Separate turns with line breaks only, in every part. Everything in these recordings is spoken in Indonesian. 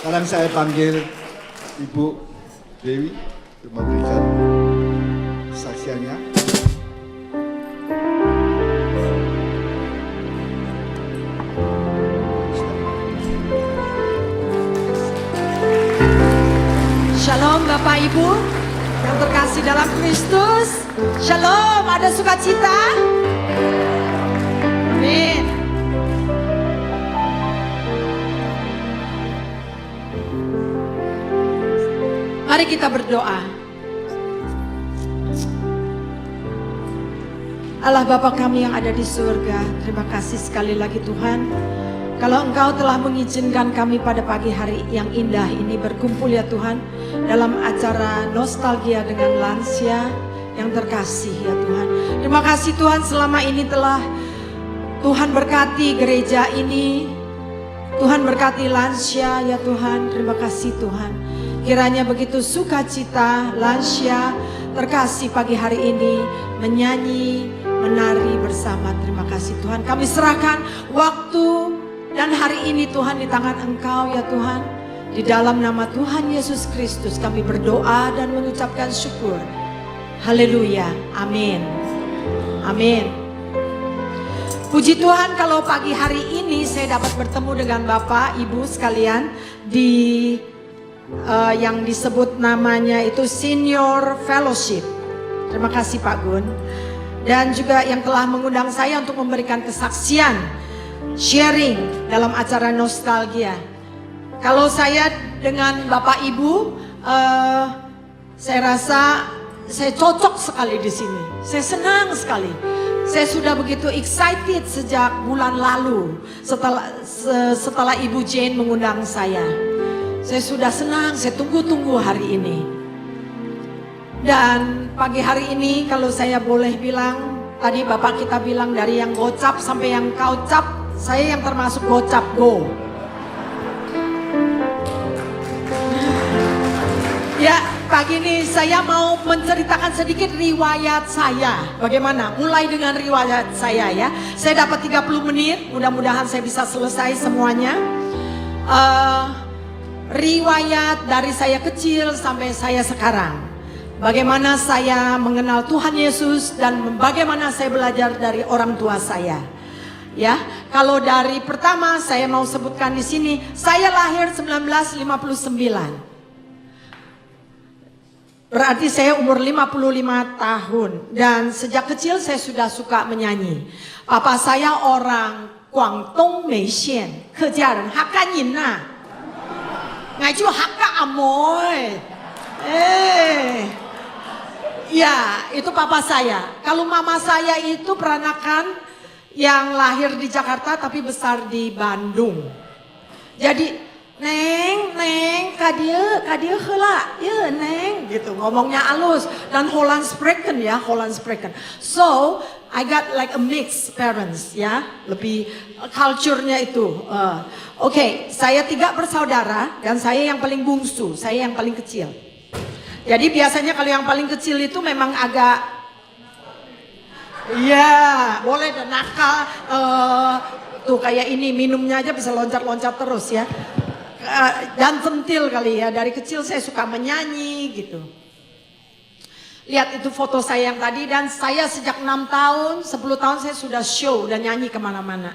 Sekarang saya panggil Ibu Dewi untuk memberikan kesaksiannya.
Shalom Bapak Ibu yang terkasih dalam Kristus. Shalom, ada sukacita? Amin. Mari kita berdoa. Allah Bapa kami yang ada di surga, terima kasih sekali lagi Tuhan. Kalau Engkau telah mengizinkan kami pada pagi hari yang indah ini berkumpul ya Tuhan, dalam acara nostalgia dengan lansia yang terkasih ya Tuhan. Terima kasih Tuhan, selama ini telah Tuhan berkati gereja ini, Tuhan berkati lansia ya Tuhan. Terima kasih Tuhan. Kiranya begitu sukacita lansia terkasih pagi hari ini menyanyi, menari bersama. Terima kasih Tuhan. Kami serahkan waktu dan hari ini Tuhan di tangan Engkau ya Tuhan. Di dalam nama Tuhan Yesus Kristus kami berdoa dan mengucapkan syukur. Haleluya. Amin. Amin. Puji Tuhan kalau pagi hari ini saya dapat bertemu dengan Bapak Ibu sekalian di yang disebut namanya itu Senior Fellowship. Terima kasih Pak Gun. Dan juga yang telah mengundang saya untuk memberikan kesaksian, sharing dalam acara nostalgia. Kalau saya dengan Bapak Ibu, saya rasa saya cocok sekali di sini. Saya senang sekali. Saya sudah begitu excited sejak bulan lalu setelah Ibu Jane mengundang saya. Saya sudah senang, saya tunggu-tunggu hari ini. Dan pagi hari ini kalau saya boleh bilang, tadi Bapak kita bilang dari yang gocap sampai yang kaucap, saya yang termasuk gocap go. Ya, pagi ini saya mau menceritakan sedikit riwayat saya. Bagaimana? Mulai dengan riwayat saya ya. Saya dapat 30 menit, mudah-mudahan saya bisa selesai semuanya. Riwayat dari saya kecil sampai saya sekarang. Bagaimana saya mengenal Tuhan Yesus dan bagaimana saya belajar dari orang tua saya. Ya, kalau dari pertama saya mau sebutkan di sini, saya lahir 1959. Berarti saya umur 55 tahun dan sejak kecil saya sudah suka menyanyi. Papa saya orang Guangdong Meixian, Kejaran Hakkan Yinna. Ngaju Hakka Amoy. Ya, itu papa saya. Kalau mama saya itu peranakan yang lahir di Jakarta tapi besar di Bandung. Jadi, Neng, kadia heula, ya Neng, gitu ngomongnya halus dan Holland Spreken ya, Holland Spreken. So, I got like a mixed parents ya, lebih culture-nya itu. Oke, saya 3 bersaudara dan saya yang paling bungsu, saya yang paling kecil. Jadi biasanya kalau yang paling kecil itu memang agak, ya boleh dan nakal, tuh kayak ini minumnya aja bisa loncat-loncat terus ya. Dan centil kali ya, dari kecil saya suka menyanyi gitu. Lihat itu foto saya yang tadi dan saya sejak 6 tahun, 10 tahun saya sudah show dan nyanyi kemana-mana.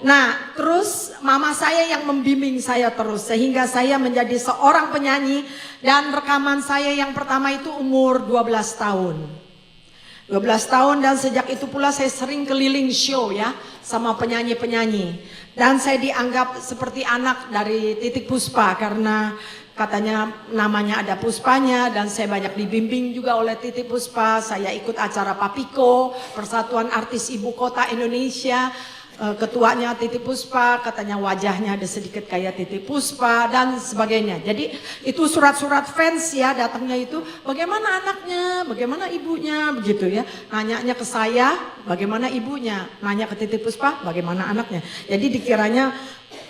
Nah terus mama saya yang membimbing saya terus sehingga saya menjadi seorang penyanyi dan rekaman saya yang pertama itu umur 12 tahun. 12 tahun dan sejak itu pula saya sering keliling show ya sama penyanyi-penyanyi. Dan saya dianggap seperti anak dari Titik Puspa karena katanya namanya ada Puspanya dan saya banyak dibimbing juga oleh Titik Puspa. Saya ikut acara Papiko, Persatuan Artis Ibu Kota Indonesia. Ketuanya Titik Puspa, katanya wajahnya ada sedikit kayak Titik Puspa dan sebagainya. Jadi itu surat-surat fans ya datangnya itu, bagaimana anaknya, bagaimana ibunya, begitu ya. Nanyanya ke saya, bagaimana ibunya, nanya ke Titik Puspa, bagaimana anaknya. Jadi dikiranya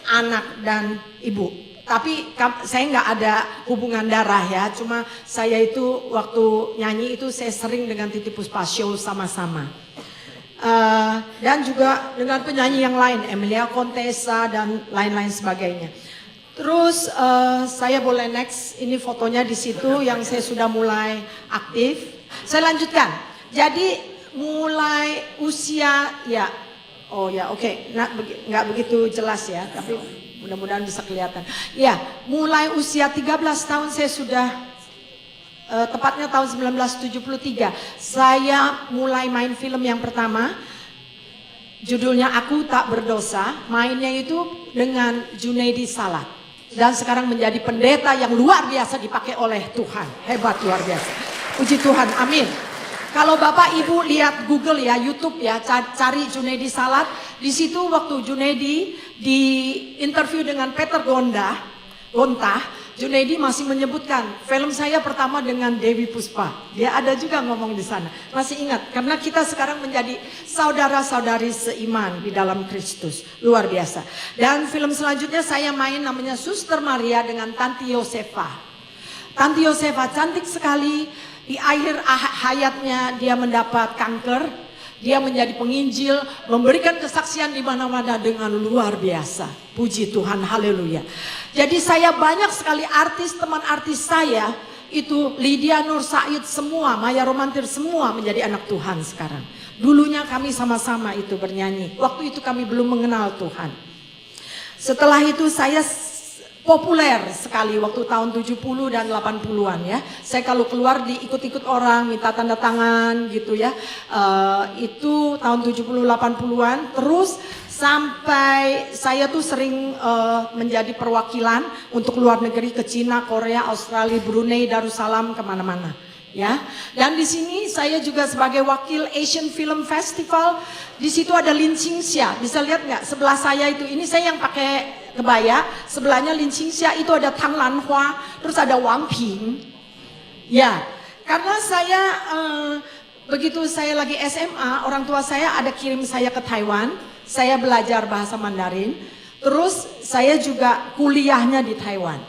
anak dan ibu. Tapi saya nggak ada hubungan darah ya, cuma saya itu waktu nyanyi itu saya sering dengan Titik Puspa show sama-sama. Dan juga dengan penyanyi yang lain, Emilia Contessa dan lain-lain sebagainya. Terus saya boleh next, ini fotonya di situ yang saya sudah mulai aktif. Saya lanjutkan. Jadi mulai usia ya, oh ya oke, nggak begitu jelas ya, tapi mudah-mudahan bisa kelihatan. Ya, mulai usia 13 tahun saya sudah, tepatnya tahun 1973, saya mulai main film yang pertama. Judulnya Aku Tak Berdosa, mainnya itu dengan Junaidi Salat. Dan sekarang menjadi pendeta yang luar biasa dipakai oleh Tuhan. Hebat, luar biasa. Puji Tuhan, amin. Kalau Bapak Ibu lihat Google ya, YouTube ya, cari Junaidi Salat. Di situ waktu Junaidi di interview dengan Peter Gontah, Junaidi masih menyebutkan film saya pertama dengan Dewi Puspa. Dia ada juga ngomong di sana. Masih ingat karena kita sekarang menjadi saudara-saudari seiman di dalam Kristus. Luar biasa. Dan film selanjutnya saya main namanya Suster Maria dengan Tanti Yosefa. Tanti Yosefa cantik sekali. Di akhir hayatnya dia mendapat kanker. Dia menjadi penginjil, memberikan kesaksian di mana-mana dengan luar biasa. Puji Tuhan, haleluya. Jadi saya banyak sekali artis, teman artis saya itu Lydia Nur Said semua, Maya Romantir semua menjadi anak Tuhan sekarang. Dulunya kami sama-sama itu bernyanyi. Waktu itu kami belum mengenal Tuhan. Setelah itu saya populer sekali waktu tahun 70 dan 80-an ya. Saya kalau keluar diikut-ikut orang minta tanda tangan gitu ya. Itu tahun 70 80-an. Terus sampai saya tuh sering menjadi perwakilan untuk luar negeri ke Cina, Korea, Australia, Brunei, Darussalam, kemana-mana. Ya, dan di sini saya juga sebagai wakil Asian Film Festival. Di situ ada Lin Qingxia, bisa lihat nggak? Sebelah saya itu, ini saya yang pakai kebaya. Sebelahnya Lin Qingxia itu ada Tang Lanhua, terus ada Wang Ping. Ya, karena saya begitu saya lagi SMA, orang tua saya ada kirim saya ke Taiwan. Saya belajar bahasa Mandarin. Terus saya juga kuliahnya di Taiwan.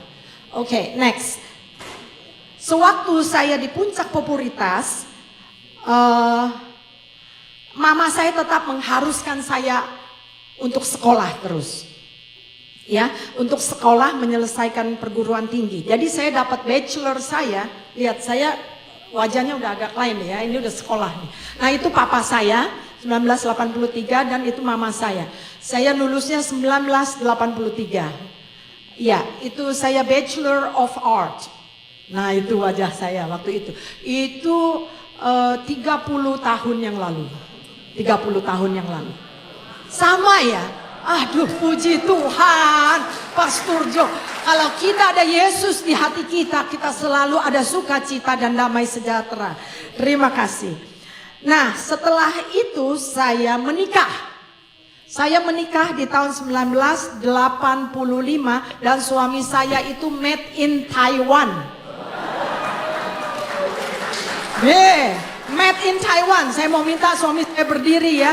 Oke, next. Sewaktu saya di puncak popularitas, mama saya tetap mengharuskan saya untuk sekolah terus. Ya, untuk sekolah menyelesaikan perguruan tinggi. Jadi saya dapat bachelor saya, lihat saya wajahnya udah agak lain ya, ini udah sekolah nih. Nah itu papa saya 1983 dan itu mama saya. Saya lulusnya 1983. Ya, itu saya Bachelor of Art. Nah itu wajah saya waktu itu. Itu 30 tahun yang lalu. 30 tahun yang lalu. Sama ya. Aduh puji Tuhan. Pastor Jo. Kalau kita ada Yesus di hati kita, kita selalu ada sukacita dan damai sejahtera. Terima kasih. Nah setelah itu saya menikah. Saya menikah di tahun 1985 dan suami saya itu made in Taiwan. Made in Taiwan. Saya mau minta suami saya berdiri ya.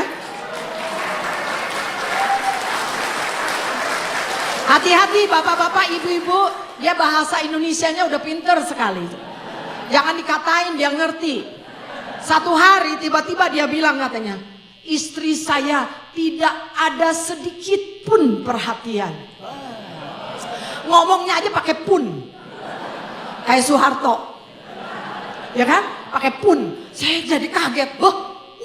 Hati-hati bapak-bapak, ibu-ibu, dia bahasa Indonesianya udah pinter sekali. Jangan dikatain, dia ngerti. Satu hari tiba-tiba dia bilang katanya, istri saya tidak ada sedikit pun perhatian. Ngomongnya aja pakai pun. Kayak Soeharto. Ya kan? Pakai pun. Saya jadi kaget.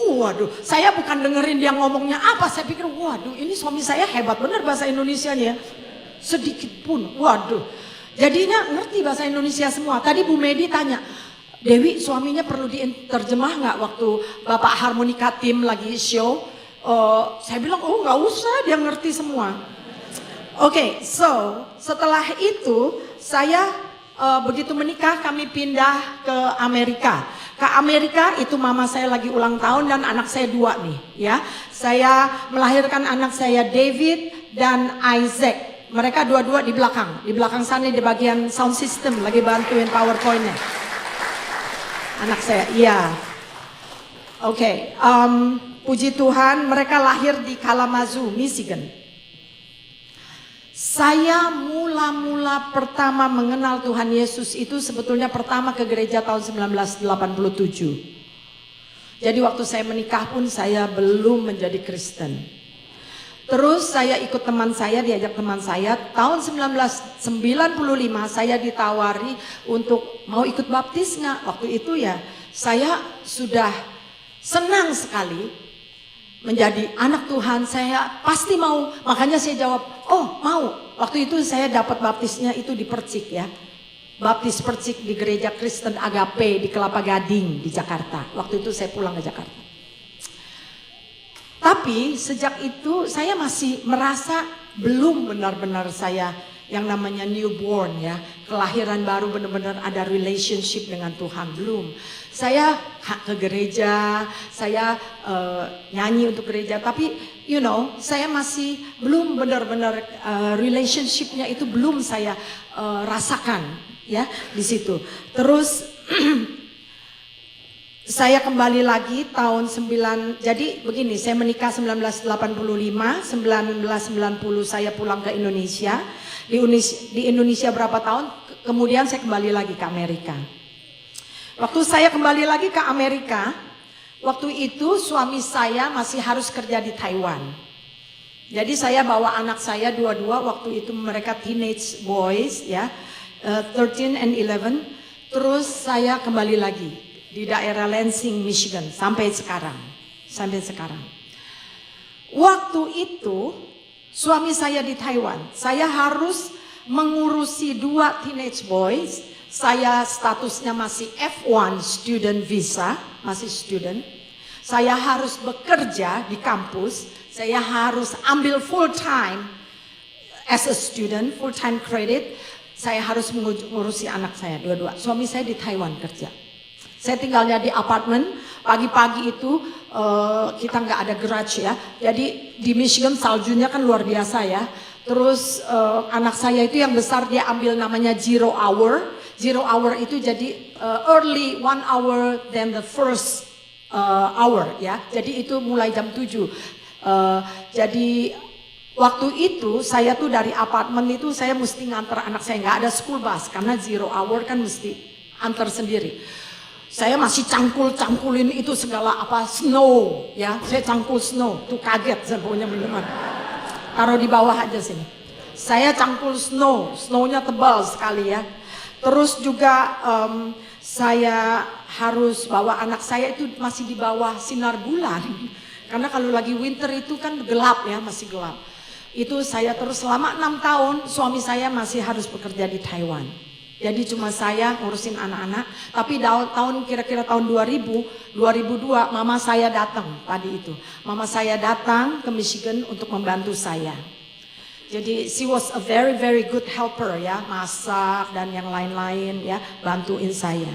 Waduh, saya bukan dengerin dia ngomongnya apa. Saya pikir, waduh ini suami saya hebat bener bahasa Indonesianya. Sedikit pun, waduh. Jadinya ngerti bahasa Indonesia semua. Tadi Bu Medi tanya, Dewi suaminya perlu diterjemah nggak waktu Bapak Harmonika Tim lagi show? Saya bilang, oh nggak usah, dia ngerti semua. Oke, so setelah itu saya begitu menikah kami pindah ke Amerika. Ke Amerika itu mama saya lagi ulang tahun dan anak saya 2 nih ya. Saya melahirkan anak saya David dan Isaac. Mereka dua-dua di belakang. Di belakang sana di bagian sound system lagi bantuin PowerPoint-nya. Anak saya, iya. Oke, puji Tuhan mereka lahir di Kalamazoo, Michigan. Saya mula-mula pertama mengenal Tuhan Yesus itu sebetulnya pertama ke gereja tahun 1987. Jadi waktu saya menikah pun saya belum menjadi Kristen. Terus saya ikut teman saya, diajak teman saya, tahun 1995 saya ditawari untuk mau ikut baptis nggak? Waktu itu ya saya sudah senang sekali menjadi anak Tuhan, saya pasti mau. Makanya saya jawab, oh mau. Waktu itu saya dapat baptisnya itu di Percik ya. Baptis Percik di Gereja Kristen Agape di Kelapa Gading di Jakarta. Waktu itu saya pulang ke Jakarta. Tapi sejak itu saya masih merasa belum benar-benar saya yang namanya newborn ya. Kelahiran baru benar-benar ada relationship dengan Tuhan, belum. Saya ke gereja, saya nyanyi untuk gereja. Tapi you know, saya masih belum benar-benar relationshipnya itu belum saya rasakan ya di situ. Terus saya kembali lagi tahun jadi begini, saya menikah 1985, 1990 saya pulang ke Indonesia. Di Indonesia berapa tahun, kemudian saya kembali lagi ke Amerika. Waktu saya kembali lagi ke Amerika, waktu itu suami saya masih harus kerja di Taiwan. Jadi saya bawa anak saya dua-dua, waktu itu mereka teenage boys ya, 13 and 11. Terus saya kembali lagi di daerah Lansing, Michigan sampai sekarang. Waktu itu suami saya di Taiwan, saya harus mengurusi 2 teenage boys. Saya statusnya masih F1 student visa, masih student. Saya harus bekerja di kampus, saya harus ambil full time as a student, full time credit. Saya harus mengurusi anak saya dua-dua. Suami saya di Taiwan kerja. Saya tinggalnya di apartemen, pagi-pagi itu kita nggak ada garage ya. Jadi di Michigan saljunya kan luar biasa ya. Terus anak saya itu yang besar dia ambil namanya 0 hour. 0 hour itu jadi early 1 hour than the first hour ya. Jadi itu mulai jam 7. Jadi waktu itu saya tuh dari apartemen itu saya mesti nganter anak saya, nggak ada school bus karena 0 hour kan mesti antar sendiri. Saya masih cangkulin itu segala apa snow ya, saya cangkul snow, tuh kaget saya punya minuman. Taruh di bawah aja sini. Saya cangkul snownya tebal sekali ya. Terus juga saya harus bawa anak saya itu masih di bawah sinar bulan. Karena kalau lagi winter itu kan gelap ya, masih gelap. Itu saya terus selama 6 tahun suami saya masih harus bekerja di Taiwan. Jadi cuma saya ngurusin anak-anak. Tapi kira-kira tahun 2002 mama saya datang tadi itu. Mama saya datang ke Michigan untuk membantu saya. Jadi she was a very very good helper ya, masak dan yang lain-lain ya, bantuin saya.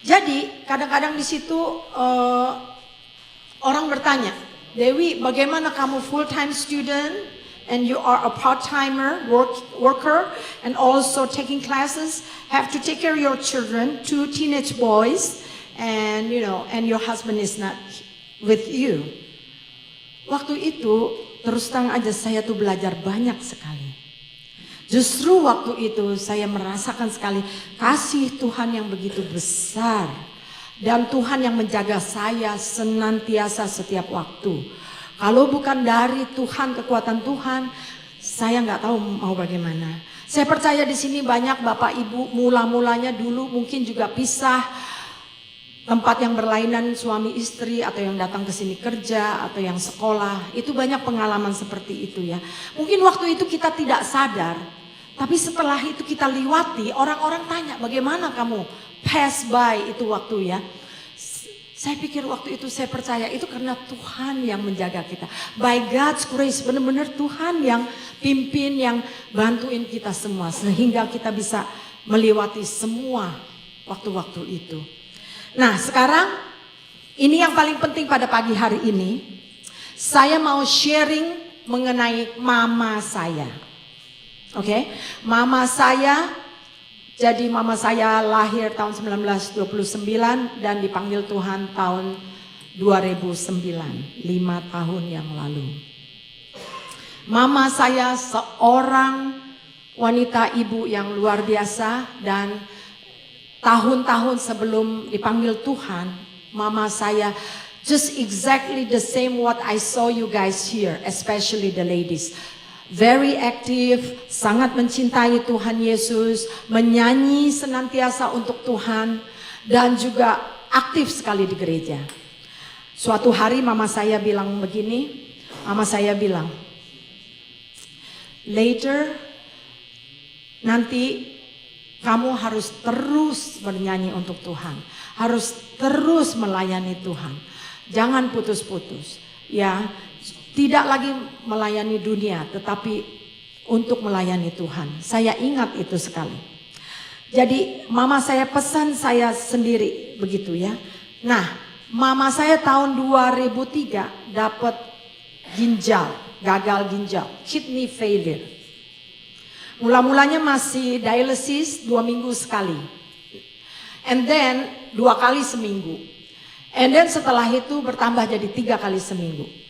Jadi kadang-kadang di situ orang bertanya, Dewi, bagaimana kamu full time student? And you are a part-timer, worker, and also taking classes, have to take care of your children, 2 teenage boys, and and your husband is not with you. Waktu itu, terus terang aja saya tuh belajar banyak sekali. Justru waktu itu saya merasakan sekali kasih Tuhan yang begitu besar. Dan Tuhan yang menjaga saya senantiasa setiap waktu. Kalau bukan dari Tuhan, kekuatan Tuhan, saya nggak tahu mau bagaimana. Saya percaya di sini banyak Bapak Ibu mula-mulanya dulu mungkin juga pisah tempat yang berlainan suami istri atau yang datang ke sini kerja atau yang sekolah. Itu banyak pengalaman seperti itu ya. Mungkin waktu itu kita tidak sadar, tapi setelah itu kita liwati, orang-orang tanya bagaimana kamu pass by itu waktu ya. Saya pikir waktu itu saya percaya itu karena Tuhan yang menjaga kita. By God's grace, benar-benar Tuhan yang pimpin, yang bantuin kita semua. Sehingga kita bisa melewati semua waktu-waktu itu. Nah sekarang ini yang paling penting pada pagi hari ini. Saya mau sharing mengenai mama saya. Oke, mama saya. Jadi mama saya lahir tahun 1929 dan dipanggil Tuhan tahun 2009, 5 tahun yang lalu. Mama saya seorang wanita ibu yang luar biasa dan tahun-tahun sebelum dipanggil Tuhan, mama saya Just exactly the same what I saw you guys here, especially the ladies. Very active, sangat mencintai Tuhan Yesus, menyanyi senantiasa untuk Tuhan, dan juga aktif sekali di gereja. Suatu hari mama saya bilang begini, mama saya bilang, later nanti kamu harus terus bernyanyi untuk Tuhan, harus terus melayani Tuhan. Jangan putus-putus, ya. Tidak lagi melayani dunia, tetapi untuk melayani Tuhan. Saya ingat itu sekali. Jadi mama saya pesan saya sendiri begitu ya. Nah, mama saya tahun 2003 dapat ginjal, gagal ginjal, kidney failure. Mula-mulanya masih dialysis 2 minggu sekali. And then 2 kali seminggu. And then setelah itu bertambah jadi 3 kali seminggu.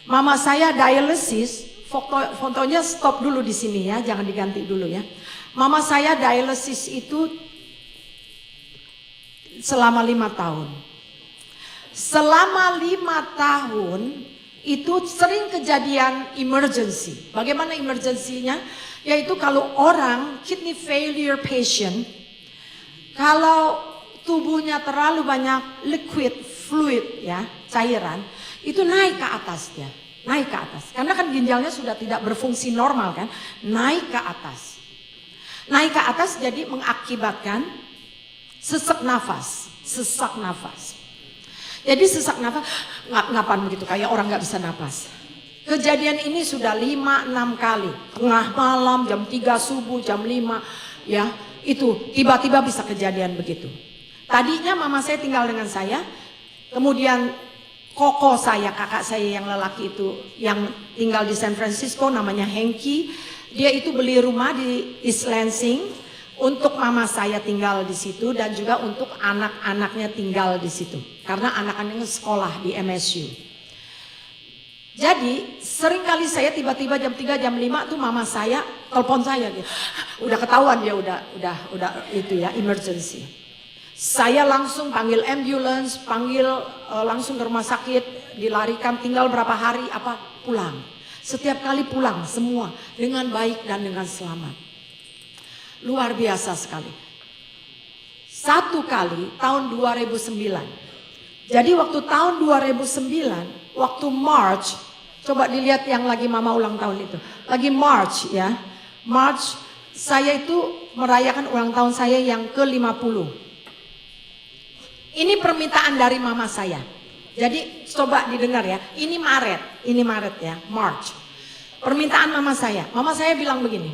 Mama saya dialysis, fotonya stop dulu di sini ya, jangan diganti dulu ya. Mama saya dialysis itu selama 5 tahun. Selama 5 tahun itu sering kejadian emergency. Bagaimana emergency-nya? Yaitu kalau orang kidney failure patient, kalau tubuhnya terlalu banyak liquid, fluid ya, cairan, itu naik ke atas dia, naik ke atas. Karena kan ginjalnya sudah tidak berfungsi normal kan, naik ke atas. Naik ke atas jadi mengakibatkan sesak nafas, sesak nafas. Jadi sesak nafas, ngapan begitu kayak orang nggak bisa nafas. Kejadian ini sudah 5-6 kali, tengah malam, jam 3 subuh, jam 5 ya, itu tiba-tiba bisa kejadian begitu. Tadinya mama saya tinggal dengan saya, kemudian koko saya, kakak saya yang lelaki itu yang tinggal di San Francisco namanya Henky, dia itu beli rumah di East Lansing untuk mama saya tinggal di situ dan juga untuk anak-anaknya tinggal di situ. Karena anak-anaknya sekolah di MSU. Jadi seringkali saya tiba-tiba jam 3 jam 5 tuh mama saya telepon saya gitu. Udah ketahuan dia udah itu ya emergency. Saya langsung panggil ambulance, panggil langsung ke rumah sakit, dilarikan, tinggal berapa hari pulang. Setiap kali pulang semua dengan baik dan dengan selamat. Luar biasa sekali. Satu kali tahun 2009. Jadi waktu tahun 2009, waktu March, coba dilihat yang lagi mama ulang tahun itu. Lagi March ya. March saya itu merayakan ulang tahun saya yang ke-50. Ini permintaan dari mama saya. Jadi coba didengar ya. Ini Maret ya, March. Permintaan mama saya. Mama saya bilang begini.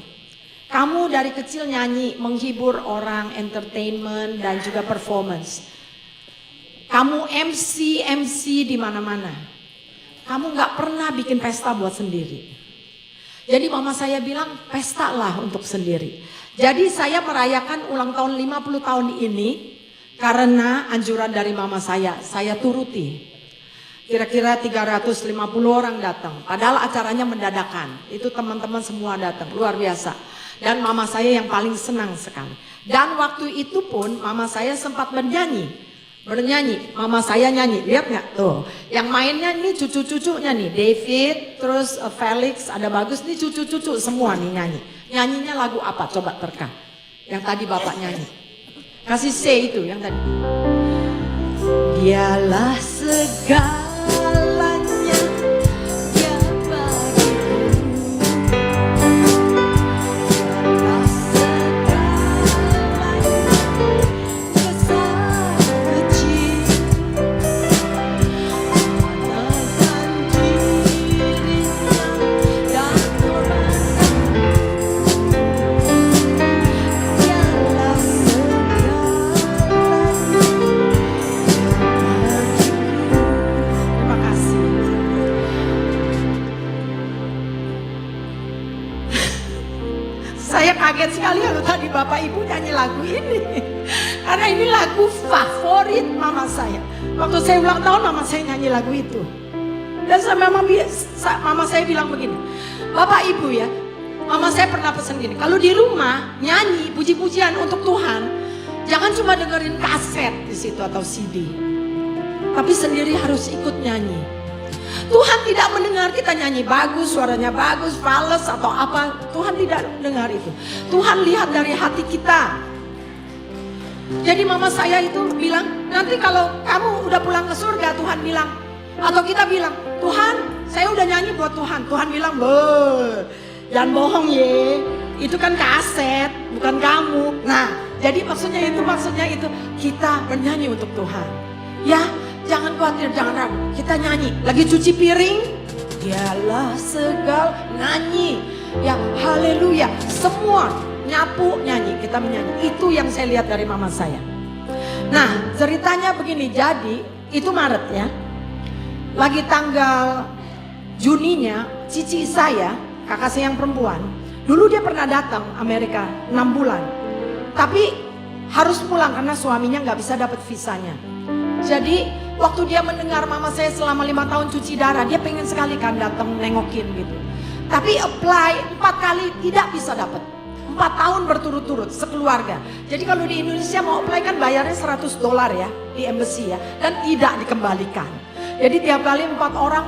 Kamu dari kecil nyanyi, menghibur orang, entertainment dan juga performance. Kamu MC di mana-mana. Kamu nggak pernah bikin pesta buat sendiri. Jadi mama saya bilang pesta lah untuk sendiri. Jadi saya merayakan ulang tahun 50 tahun ini. Karena anjuran dari mama saya turuti. Kira-kira 350 orang datang. Padahal acaranya mendadakan. Itu teman-teman semua datang, luar biasa. Dan mama saya yang paling senang sekali. Dan waktu itu pun mama saya sempat bernyanyi. Mama saya nyanyi, lihat nggak tuh? Yang mainnya nih cucu-cucunya nih, David, terus Felix, ada bagus nih cucu-cucu semua nih nyanyi. Nyanyinya lagu apa? Coba terka. Yang tadi bapak nyanyi. Kasih C itu yang tadi. Dialah segalanya ya bagiku. Dialah segalanya besar kecil. Manakan dirinya dan orang. Dialah terima kasih. Saya kaget sekali kalau tadi Bapak Ibu nyanyi lagu ini. Karena ini lagu favorit mama saya. Waktu saya ulang tahun mama saya nyanyi lagu itu. Dan mama saya bilang begini, Bapak Ibu ya, mama saya pernah pesan gini, kalau di rumah nyanyi puji-pujian untuk Tuhan, jangan cuma dengerin kaset di situ atau CD. tapi sendiri harus ikut nyanyi. Tuhan tidak mendengar kita nyanyi bagus, suaranya bagus, fales atau apa. Tuhan tidak mendengar itu. Tuhan lihat dari hati kita. Jadi mama saya itu bilang, nanti kalau kamu udah pulang ke surga, Tuhan bilang, atau kita bilang, Tuhan, saya udah nyanyi buat Tuhan. Tuhan bilang, jangan bohong ye, itu kan kaset, bukan kamu. Nah, jadi maksudnya itu kita bernyanyi untuk Tuhan. Ya, jangan khawatir, jangan ragu. Kita nyanyi, lagi cuci piring, dialah segala nyanyi. Ya, haleluya. Semua nyapu nyanyi, kita menyanyi. Itu yang saya lihat dari mama saya. Nah, ceritanya begini. Jadi itu Maret ya. Lagi tanggal Juninya, cici saya, kakak saya yang perempuan, dulu dia pernah datang Amerika 6 bulan. Tapi harus pulang karena suaminya nggak bisa dapat visanya. Jadi waktu dia mendengar mama saya selama 5 tahun cuci darah, dia pengen sekali kan datang nengokin gitu. Tapi apply 4 kali tidak bisa dapat. 4 tahun berturut-turut sekeluarga. Jadi kalau di Indonesia mau apply kan bayarnya $100 ya di embassy ya, dan tidak dikembalikan. Jadi tiap kali 4 orang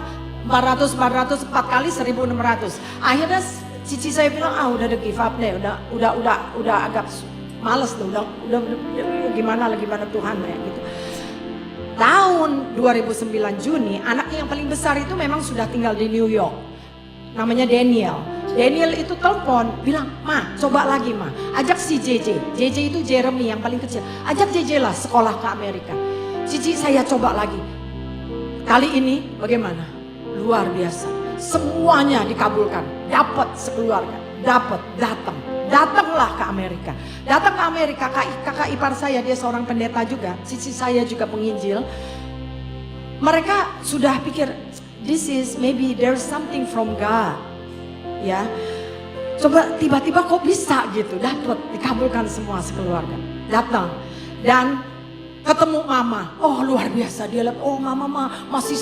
400 4 kali 1.600. Akhirnya cici saya bilang, udah give up deh, udah agak males tuh, udah gimana Tuhan ya gitu. Tahun 2009 Juni, anaknya yang paling besar itu memang sudah tinggal di New York. Namanya Daniel. Daniel itu telepon, bilang, "Ma, coba lagi Ma, ajak si JJ. JJ itu Jeremy yang paling kecil. Ajak JJ lah sekolah ke Amerika." Cici saya coba lagi. Kali ini bagaimana? Luar biasa. Semuanya dikabulkan. Dapat sekeluarga. Datanglah ke Amerika. Datang ke Amerika, kakak ipar saya, dia seorang pendeta juga. Cici saya juga penginjil. Mereka sudah pikir, this is maybe there's something from God. Ya, coba tiba-tiba kok bisa gitu, dapat dikabulkan semua sekeluarga. Datang dan ketemu mama, luar biasa. Dia lihat, mama masih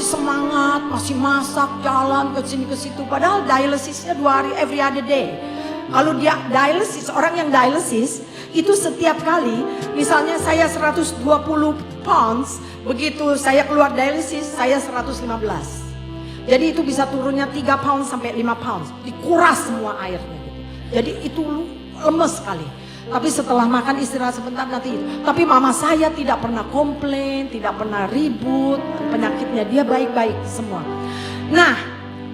semangat, masih masak, jalan ke sini ke situ. Padahal dialisisnya 2 hari, every other day. Kalau dia dialisis, orang yang dialisis itu setiap kali, misalnya saya 120 pounds, begitu saya keluar dialisis, saya 115. Jadi itu bisa turunnya 3 pounds sampai 5 pounds. Dikuras semua airnya gitu. Jadi itu lemes sekali. Tapi setelah makan istirahat sebentar nanti itu. Tapi mama saya tidak pernah komplain, tidak pernah ribut. Penyakitnya dia baik-baik semua. Nah,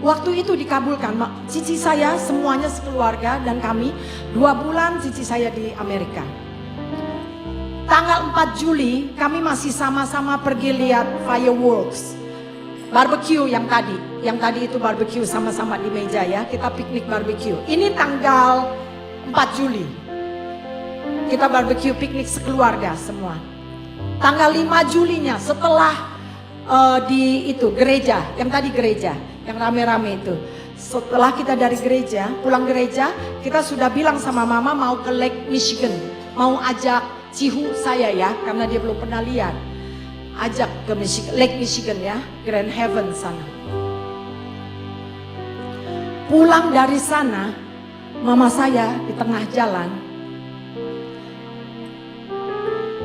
waktu itu dikabulkan. Cici saya semuanya sekeluarga dan kami 2 bulan cici saya di Amerika. Tanggal 4 Juli kami masih sama-sama pergi lihat fireworks. Barbecue yang tadi itu barbecue sama-sama di meja ya, kita piknik barbecue. Ini tanggal 4 Juli. Kita barbecue piknik sekeluarga semua. Tanggal 5 Julinya setelah di itu gereja, yang tadi gereja, yang rame-rame itu. Setelah kita dari gereja, pulang gereja, kita sudah bilang sama mama mau ke Lake Michigan. Mau ajak cihu saya ya, karena dia belum pernah lihat. Ajak ke Lake Michigan ya, Grand Haven sana. Pulang dari sana, mama saya di tengah jalan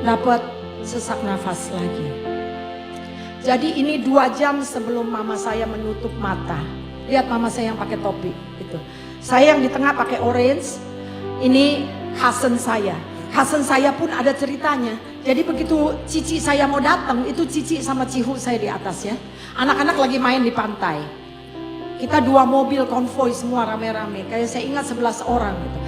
dapat sesak nafas lagi. Jadi ini 2 jam sebelum mama saya menutup mata. Lihat mama saya yang pakai topi itu. Saya yang di tengah pakai orange. Ini cousin saya. Cousin saya pun ada ceritanya. Jadi begitu cici saya mau datang, itu cici sama cihu saya di atas ya. Anak-anak lagi main di pantai. Kita 2 mobil konvoy semua rame-rame. Kayak saya ingat 11 orang gitu.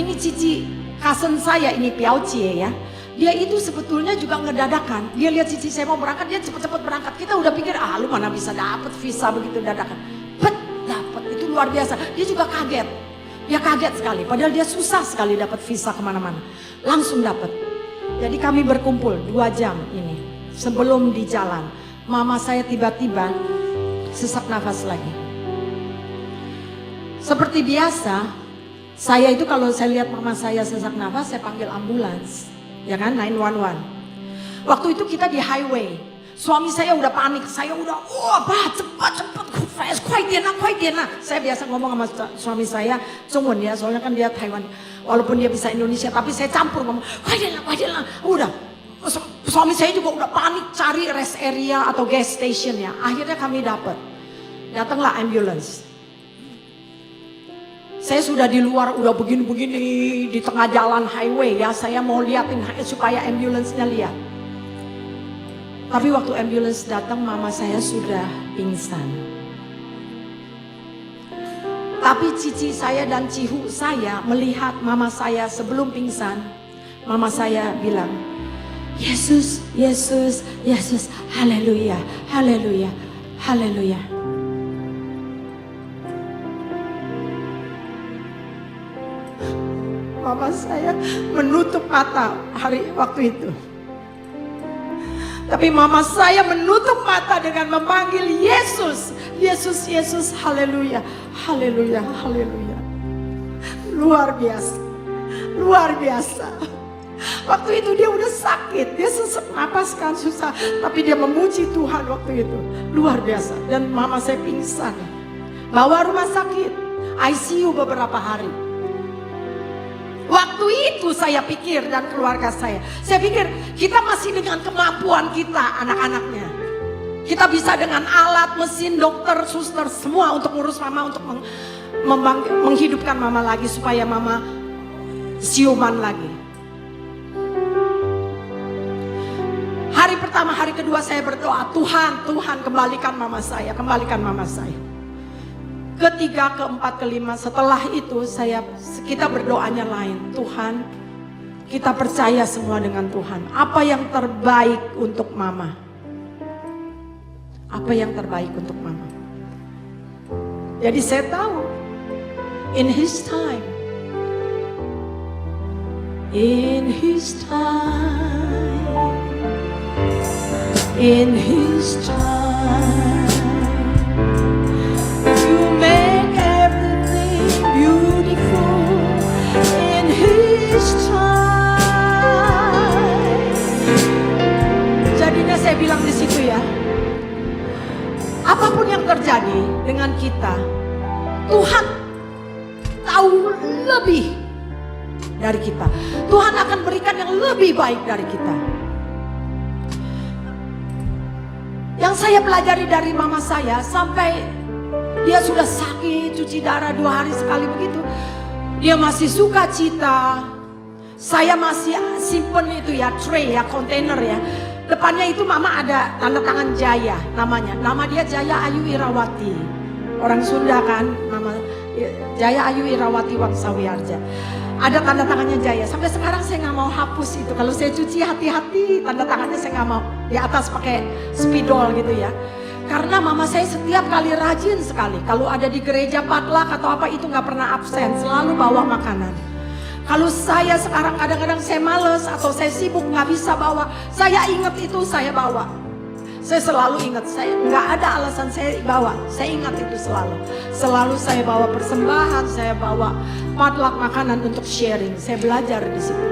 Ini cici cousin saya, ini Piao Cie ya. Dia itu sebetulnya juga ngedadakan. Dia lihat cici saya mau berangkat, dia cepet-cepet berangkat. Kita udah pikir, lu mana bisa dapat visa begitu dadakan. Dapat, itu luar biasa. Dia juga kaget. Dia kaget sekali, padahal dia susah sekali dapat visa kemana-mana. Langsung dapat. Jadi kami berkumpul 2 jam ini. Sebelum di jalan, mama saya tiba-tiba sesak nafas lagi. Seperti biasa, saya itu kalau saya lihat mama saya sesak nafas, saya panggil ambulans. Ya kan, 911. Waktu itu kita di highway. Suami saya udah panik, saya udah, cepat, fast, kuai dia nak. Saya biasa ngomong sama suami saya, Cungwen ya, soalnya kan dia Taiwan. Walaupun dia bisa Indonesia, tapi saya campur ngomong, kuai dia nak. Udah, Suami saya juga udah panik cari rest area atau gas station ya. Akhirnya kami dapat. Datanglah ambulance. Saya sudah di luar, udah begini-begini di tengah jalan highway ya. Saya mau liatin supaya ambulance-nya lihat. Tapi waktu ambulance datang, mama saya sudah pingsan. Tapi cici saya dan cihu saya melihat mama saya sebelum pingsan. Mama saya bilang, Yesus, Yesus, Yesus, haleluya, haleluya, haleluya. Mama saya menutup mata waktu itu. Tapi mama saya menutup mata dengan memanggil Yesus, Yesus, Yesus, haleluya, haleluya, haleluya. Luar biasa, luar biasa. Waktu itu dia udah sakit, dia sesak napas kan susah, tapi dia memuji Tuhan waktu itu. Luar biasa. Dan mama saya pingsan. Bawa rumah sakit, ICU beberapa hari. Waktu itu saya pikir dan keluarga saya pikir kita masih dengan kemampuan kita anak-anaknya. Kita bisa dengan alat, mesin, dokter, suster, semua untuk ngurus mama, untuk menghidupkan mama lagi supaya mama siuman lagi. Hari pertama, hari kedua saya berdoa, Tuhan, Tuhan kembalikan mama saya, kembalikan mama saya. Ketiga, keempat, kelima, setelah itu kita berdoanya lain. Tuhan, kita percaya semua dengan Tuhan. Apa yang terbaik untuk mama? Apa yang terbaik untuk mama? Jadi saya tahu, in His time, in His time, in His time. Make everything beautiful in His time. Jadinya saya bilang di situ ya, apapun yang terjadi dengan kita, Tuhan tahu lebih dari kita. Tuhan akan berikan yang lebih baik dari kita. Yang saya pelajari dari mama saya sampai dia sudah sakit, cuci darah 2 hari sekali begitu. Dia masih suka cita. Saya masih simpen itu ya, tray ya, kontainer ya. Depannya itu mama ada tanda tangan Jaya namanya. Nama dia Jaya Ayu Irawati. Orang Sunda kan, nama Jaya Ayu Irawati Wangsawiarja. Ada tanda tangannya Jaya. Sampai sekarang saya nggak mau hapus itu. Kalau saya cuci hati-hati, tanda tangannya saya nggak mau. Di atas pakai spidol gitu ya. Karena mama saya setiap kali rajin sekali. Kalau ada di gereja potluck atau apa itu nggak pernah absen. Selalu bawa makanan. Kalau saya sekarang kadang-kadang saya males atau saya sibuk nggak bisa bawa. Saya ingat itu saya bawa. Saya selalu ingat. Saya nggak ada alasan saya bawa. Saya ingat itu selalu. Selalu saya bawa persembahan. Saya bawa potluck makanan untuk sharing. Saya belajar di situ.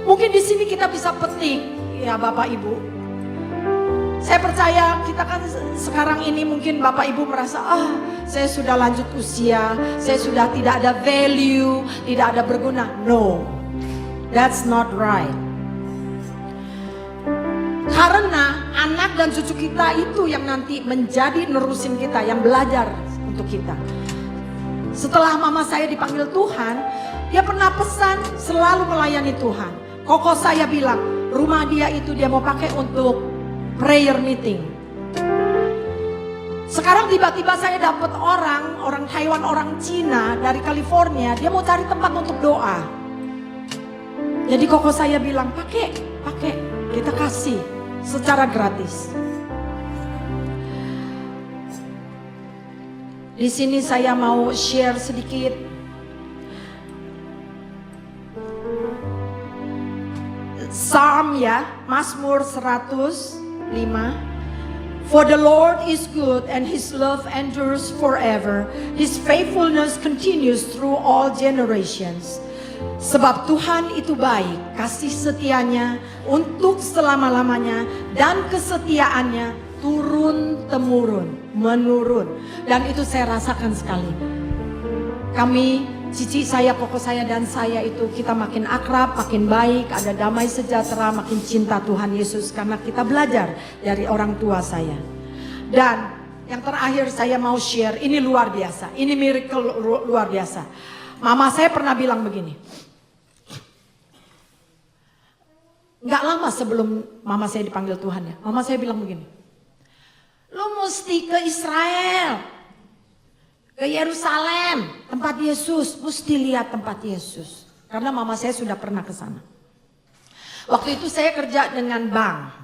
Mungkin di sini kita bisa petik ya Bapak Ibu. Saya percaya kita kan sekarang ini mungkin Bapak Ibu merasa saya sudah lanjut usia, saya sudah tidak ada value, tidak ada berguna. No, that's not right. Karena anak dan cucu kita itu yang nanti menjadi nerusin kita, yang belajar untuk kita. Setelah mama saya dipanggil Tuhan, dia pernah pesan selalu melayani Tuhan. Koko saya bilang, rumah dia itu dia mau pakai untuk prayer meeting. Sekarang tiba-tiba saya dapat orang Taiwan, orang Cina dari California, dia mau cari tempat untuk doa. Jadi koko saya bilang, pakai, kita kasih secara gratis. Di sini saya mau share sedikit. Psalm ya, Mazmur 105. For the Lord is good and His love endures forever. His faithfulness continues through all generations. Sebab Tuhan itu baik, kasih setianya untuk selama-lamanya dan kesetiaannya turun-temurun, menurun. Dan itu saya rasakan sekali. Kami Cici saya, koko saya, dan saya itu kita makin akrab, makin baik, ada damai sejahtera, makin cinta Tuhan Yesus karena kita belajar dari orang tua saya. Dan yang terakhir saya mau share, ini luar biasa, ini miracle luar biasa. Mama saya pernah bilang begini. Nggak lama sebelum mama saya dipanggil Tuhan ya, mama saya bilang begini. Lu mesti ke Israel, ke Yerusalem, tempat Yesus, mesti lihat tempat Yesus. Karena mama saya sudah pernah ke sana. Waktu itu saya kerja dengan bank.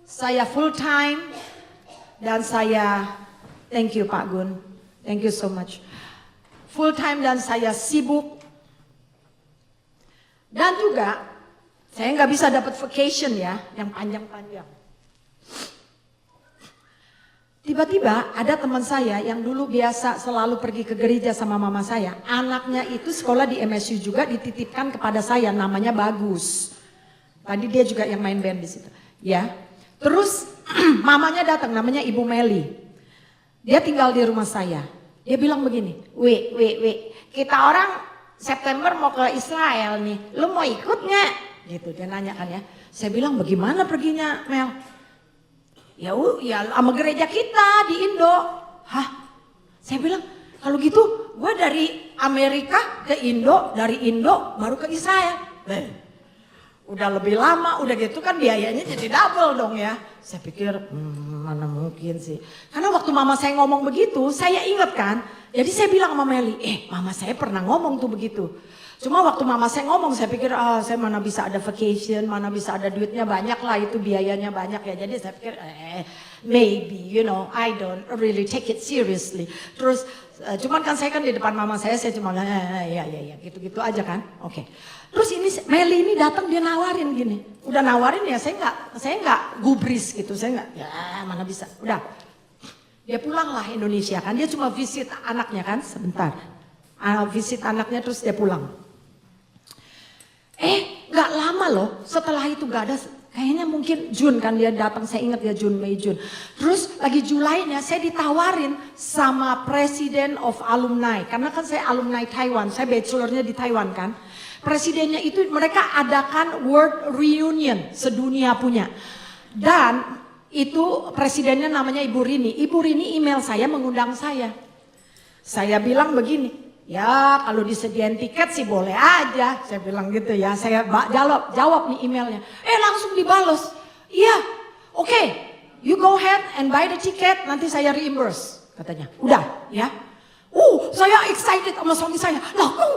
Saya full time dan saya, thank you Pak Gun, thank you so much. Full time dan saya sibuk. Dan juga saya nggak bisa dapat vacation ya, yang panjang-panjang. Tiba-tiba ada teman saya yang dulu biasa selalu pergi ke gereja sama mama saya. Anaknya itu sekolah di MSU juga, dititipkan kepada saya, namanya Bagus. Tadi dia juga yang main band di situ. Ya, terus mamanya datang, namanya Ibu Meli. Dia tinggal di rumah saya. Dia bilang begini, kita orang September mau ke Israel nih, lu mau ikut nggak? Gitu dia nanya kan ya. Saya bilang bagaimana perginya Mel? Ya sama gereja kita di Indo. Hah? Saya bilang kalau gitu gue dari Amerika ke Indo, dari Indo baru ke Israel. Udah lebih lama, udah gitu kan biayanya jadi double dong ya. Saya pikir mana mungkin sih. Karena waktu mama saya ngomong begitu, saya ingat kan. Jadi saya bilang sama Meli, mama saya pernah ngomong tuh begitu. Cuma waktu mama saya ngomong, saya pikir saya mana bisa ada vacation, mana bisa ada duitnya banyak lah, itu biayanya banyak ya. Jadi saya pikir maybe, you know, I don't really take it seriously. Terus cuman kan saya kan di depan mama saya cuma ya gitu-gitu aja kan. Oke. Terus ini Meli ini datang dia nawarin gini. Udah nawarin ya saya nggak gubris gitu. Saya nggak mana bisa. Udah. Dia pulang lah Indonesia kan. Dia cuma visit anaknya kan sebentar. Visit anaknya terus dia pulang. Nggak lama loh. Setelah itu nggak ada. Kayaknya mungkin Jun kan dia datang. Saya ingat ya Mei Jun. Terus lagi Julainya saya ditawarin sama Presiden of Alumni. Karena kan saya alumni Taiwan. Saya bachelornya di Taiwan kan. Presidennya itu mereka adakan World Reunion sedunia punya. Dan itu presidennya namanya Ibu Rini. Ibu Rini email saya mengundang saya. Saya bilang begini, ya kalau disediain tiket sih boleh aja. Saya bilang gitu ya. Saya jawab nih emailnya. Langsung dibalas. Iya, oke. You go ahead and buy the ticket. Nanti saya reimburse katanya. Udah ya. Saya excited sama suami saya. Laku,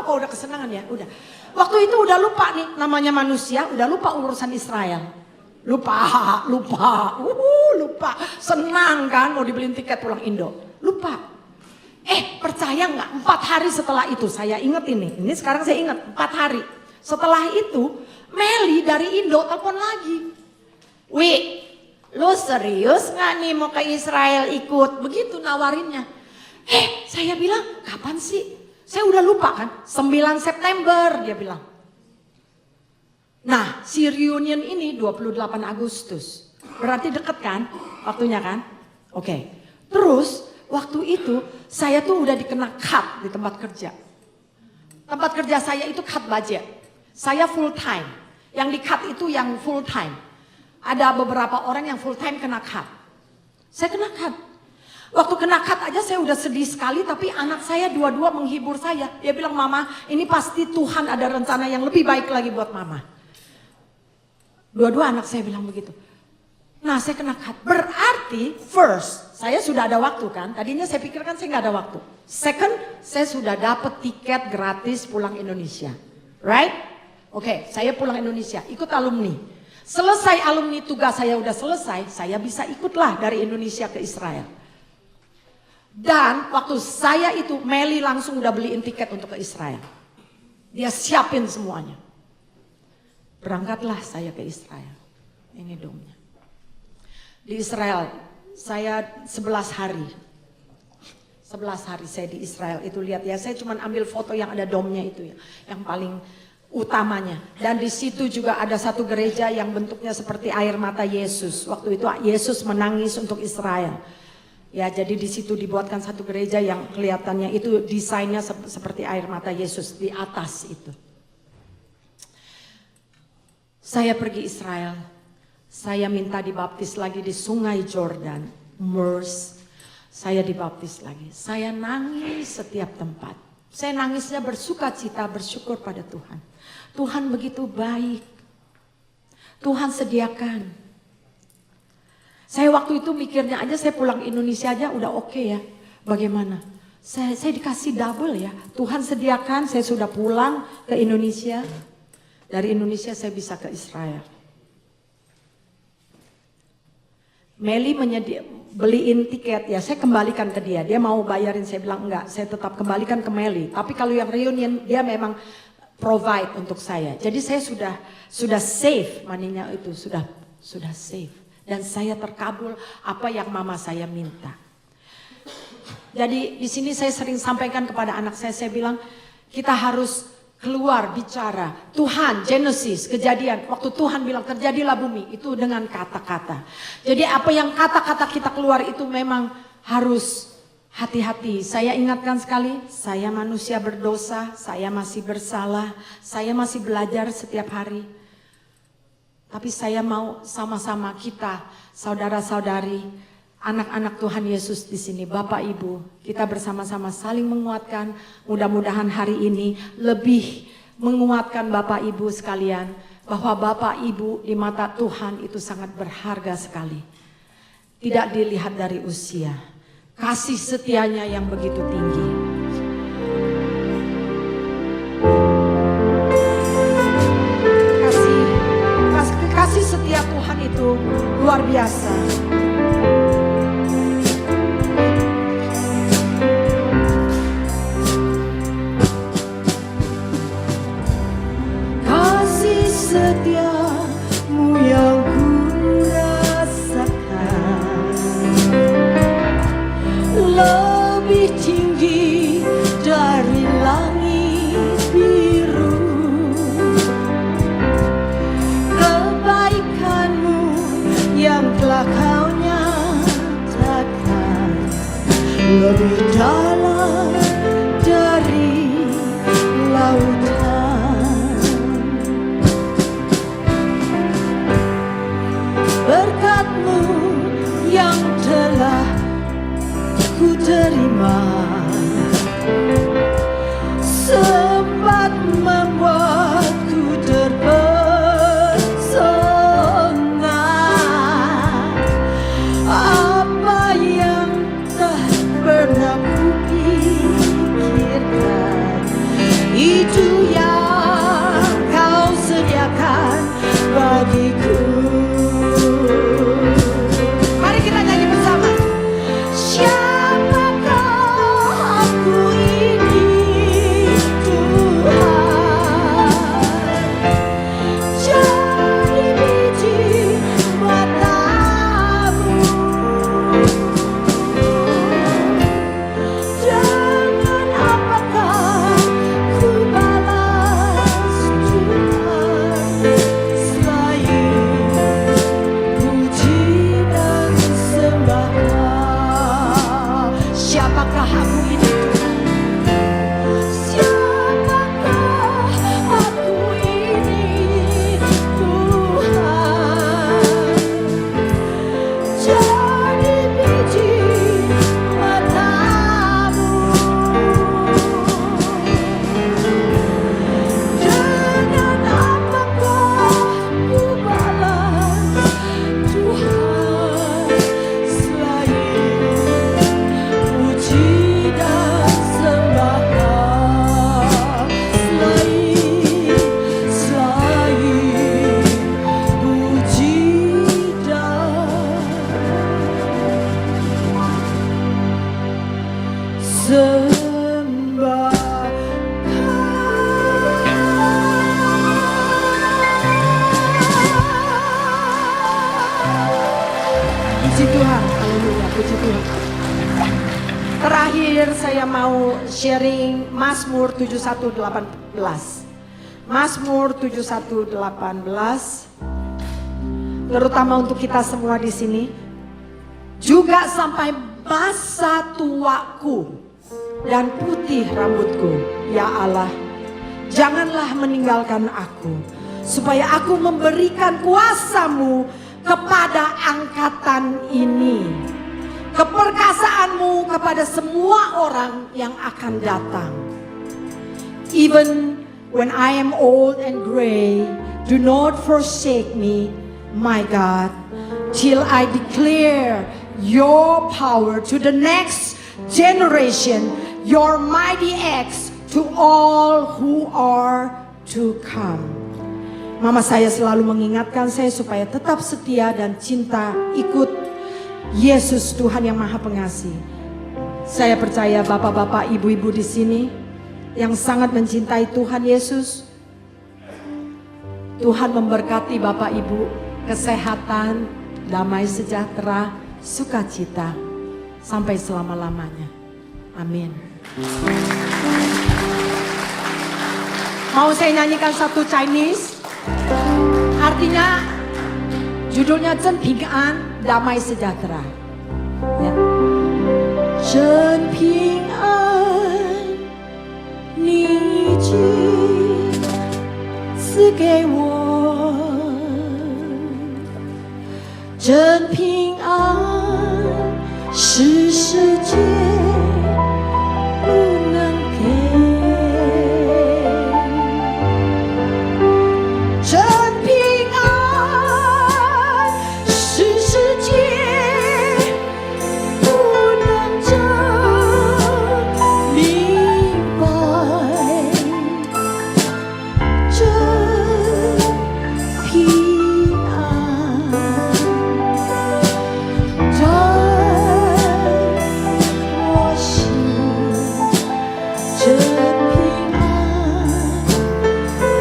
apa udah kesenangan ya? Udah. Waktu itu udah lupa nih, namanya manusia, udah lupa urusan Israel. Lupa. Senang kan mau dibeliin tiket pulang Indo. Lupa. Percaya nggak? 4 hari setelah itu, saya inget ini sekarang saya inget 4 hari. Setelah itu, Meli dari Indo telepon lagi. Lu serius nggak nih mau ke Israel ikut? Begitu nawarinnya. Saya bilang, kapan sih? Saya udah lupa kan, 9 September dia bilang. Nah, si reunion ini 28 Agustus. Berarti deket kan waktunya kan? Oke. Terus waktu itu saya tuh udah dikena cut di tempat kerja. Tempat kerja saya itu cut budget. Saya full time. Yang di cut itu yang full time. Ada beberapa orang yang full time kena cut. Saya kena cut. Waktu kena cut aja saya udah sedih sekali, tapi anak saya dua-dua menghibur saya. Dia bilang, Mama ini pasti Tuhan ada rencana yang lebih baik lagi buat Mama. Dua-dua anak saya bilang begitu. Nah saya kena cut. Berarti first, saya sudah ada waktu kan. Tadinya saya pikirkan saya nggak ada waktu. Second, saya sudah dapat tiket gratis pulang Indonesia. Right? Oke, saya pulang Indonesia, ikut alumni. Selesai alumni tugas saya udah selesai, saya bisa ikutlah dari Indonesia ke Israel. Dan waktu saya itu, Meli langsung udah beliin tiket untuk ke Israel. Dia siapin semuanya. Berangkatlah saya ke Israel. Ini domnya. Di Israel, saya 11 hari. 11 hari saya di Israel itu lihat ya. Saya cuma ambil foto yang ada domnya itu ya. Yang paling utamanya. Dan di situ juga ada satu gereja yang bentuknya seperti air mata Yesus. Waktu itu Yesus menangis untuk Israel. Ya, jadi di situ dibuatkan satu gereja yang kelihatannya itu desainnya seperti air mata Yesus di atas itu. Saya pergi Israel. Saya minta dibaptis lagi di Sungai Jordan, Mers. Saya dibaptis lagi. Saya nangis setiap tempat. Saya nangisnya bersukacita, bersyukur pada Tuhan. Tuhan begitu baik. Tuhan sediakan. Saya waktu itu mikirnya aja saya pulang Indonesia aja udah oke ya. Bagaimana? Saya dikasih double ya. Tuhan sediakan, saya sudah pulang ke Indonesia. Dari Indonesia saya bisa ke Israel. Meli beliin tiket ya, saya kembalikan ke dia. Dia mau bayarin, saya bilang enggak, saya tetap kembalikan ke Meli. Tapi kalau yang reunion dia memang provide untuk saya. Jadi saya sudah save money-nya itu, sudah save. Dan saya terkabul apa yang mama saya minta. Jadi di sini saya sering sampaikan kepada anak saya bilang kita harus keluar bicara. Tuhan, Genesis, kejadian. Waktu Tuhan bilang terjadilah bumi, itu dengan kata-kata. Jadi apa yang kata-kata kita keluar itu memang harus hati-hati. Saya ingatkan sekali, saya manusia berdosa, saya masih bersalah, saya masih belajar setiap hari. Tapi saya mau sama-sama kita, saudara-saudari, anak-anak Tuhan Yesus di sini, Bapak Ibu, kita bersama-sama saling menguatkan. Mudah-mudahan hari ini lebih menguatkan Bapak Ibu sekalian, bahwa Bapak Ibu di mata Tuhan itu sangat berharga sekali. Tidak dilihat dari usia, kasih setianya yang begitu tinggi. Kasih setia Tuhan itu luar biasa. Kasih setiamu yang ku rasakan lebih tinggi dari langit biru. Yang telah kau nyatakan lebih dalam dari lautan. Berkat-Mu yang telah ku terima sempat membuatku terpesona. Apa yang tak pernah kupikirkan, itu yang kau sediakan bagiku. Mari kita nyanyi bersama. Siapakah aku ini Tuhan, jadi biji mata-Mu. Dengan apakah ku balas Tuhan, selain puji dan sembah. Siapakah aku ini Tuhan? Siapakah aku ini Tuhan, jadi biji mata-Mu. Dengan apakah ku balas Tuhan, selain puji dan sembah. Selain puji dan sembah. Puji Tuhan, haleluya, puji Tuhan. Terakhir saya mau sharing Mazmur 71:18. Mazmur 71:18, terutama untuk kita semua di sini. Juga sampai masa tuaku dan putih rambutku, ya Allah, janganlah meninggalkan aku, supaya aku memberikan kuasa-Mu kepada angkatan ini, keperkasaanmu kepada semua orang yang akan datang. Even when I am old and gray, do not forsake me, my God, till I declare your power to the next generation, your mighty acts to all who are to come. Mama saya selalu mengingatkan saya supaya tetap setia dan cinta ikut Yesus Tuhan yang Maha Pengasih. Saya percaya bapak-bapak, ibu-ibu di sini yang sangat mencintai Tuhan Yesus. Tuhan memberkati bapak ibu, kesehatan, damai sejahtera, sukacita sampai selama-lamanya. Amin. Mau saya nyanyikan satu Chinese, artinya judulnya Zhen Ping An, damai sejahtera. Ya. Zhen Ping An, 你已经赐给我，真平安是世界不能给，真平安是世界不能证明白，真平安在我心，真平安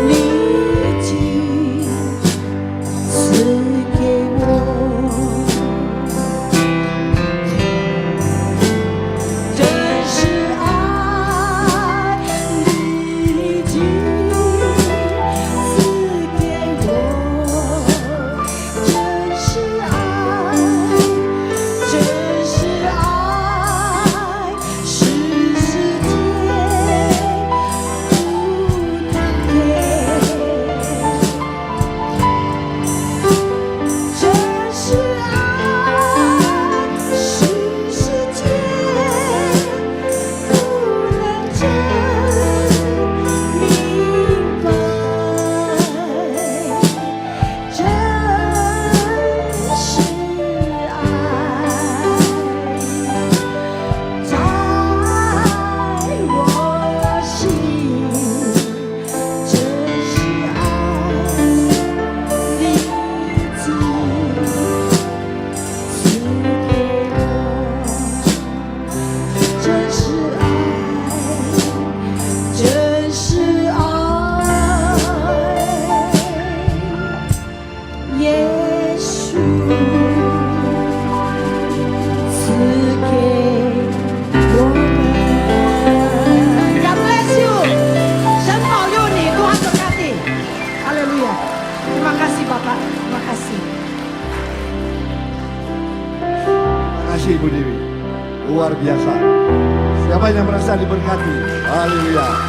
你已经赐给我，真是爱你已经赐给我，真是爱，真是爱，是世界不能给，真是爱，是世界不能证明白，真是爱在我心，真是爱你已经赐给我，真是爱，真是爱，耶稣赐给我们。God bless you， 神保佑你，Tuhan berkati. Haleluya. Terima kasih Bapak, terima kasih.
Terima kasih Ibu Dewi. Luar biasa. Siapa yang merasa diberkati? Haleluya.